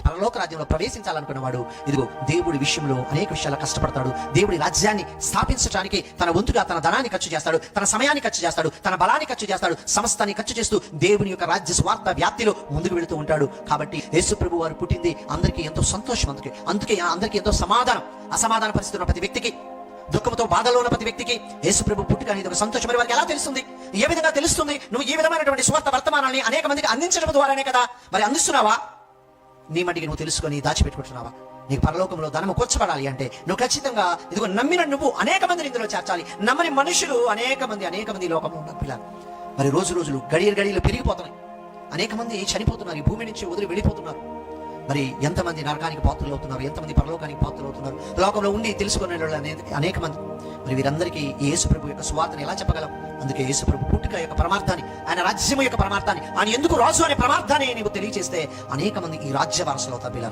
పరలోక రాజ్యంలో ప్రవేశించాలనుకున్నవాడు ఇదిగో దేవుడి విషయంలో అనేక విషయాలు కష్టపడతాడు. దేవుడి రాజ్యాన్ని స్థాపించడానికి తన వంతుగా తన ధనాన్ని ఖర్చు చేస్తాడు, తన సమయాన్ని ఖర్చు చేస్తాడు, తన బలాన్ని ఖర్చు చేస్తాడు, సమస్తాన్ని ఖర్చు చేస్తూ దేవుని యొక్క రాజ్య స్వార్థ వ్యాప్తిలో ముందుకు వెళుతూ ఉంటాడు. కాబట్టి యేసు ప్రభు వారు పుట్టింది అందరికీ ఎంతో సంతోషం. అందుకే అందరికీ ఎంతో సమాధానం. అసమాధాన పరిస్థితి ఉన్న ప్రతి వ్యక్తికి, దుఃఖంతో బాధలో ఉన్న ప్రతి వ్యక్తికి యేసు ప్రభు పుట్టుక అనేది ఒక సంతోషం. మరి వారికి ఎలా తెలుస్తుంది? ఏ విధంగా తెలుస్తుంది? నువ్వు ఈ విధమైనటువంటి స్వార్థ వర్తమానాన్ని అనేక మందికి అందించడం ద్వారానే కదా. మరి అందిస్తున్నావా? నీ మట్టికి నువ్వు తెలుసుకొని దాచిపెట్టుకుంటున్నావా? నీకు పరలోకంలో ధనము కూర్చబడాలి అంటే నువ్వు ఖచ్చితంగా ఇదిగో నమ్మిన నువ్వు అనేక మందిని ఇందులో చేర్చాలి. నమ్మని మనుషులు అనేక మంది లోకంలో ఉన్నారు పిల్లలు. మరి రోజులు గడియలు పెరిగిపోతున్నాయి. అనేక మంది చనిపోతున్నారు, ఈ భూమి నుంచి వదిలి వెళ్ళిపోతున్నారు. మరి ఎంతమంది నరకానికి పాత్రలు అవుతున్నారు, ఎంతమంది పరలోకానికి పాత్రలు అవుతున్నారు. లోకంలో ఉండి తెలుసుకునే వాళ్ళు అనేక మంది. మరి వీరందరికీ యేసు ప్రభు యొక్క సువార్తను ఎలా చెప్పగలం? అందుకే యేసు ప్రభు పుట్టుక యొక్క పరమార్థాన్ని, ఆయన రాజ్యం యొక్క పరమార్థాన్ని, ఆయన ఎందుకు రాజు అనే పరమార్థాన్ని నీవు తెలియజేస్తే అనేక మంది ఈ రాజ్య వారసులు అవుతారు.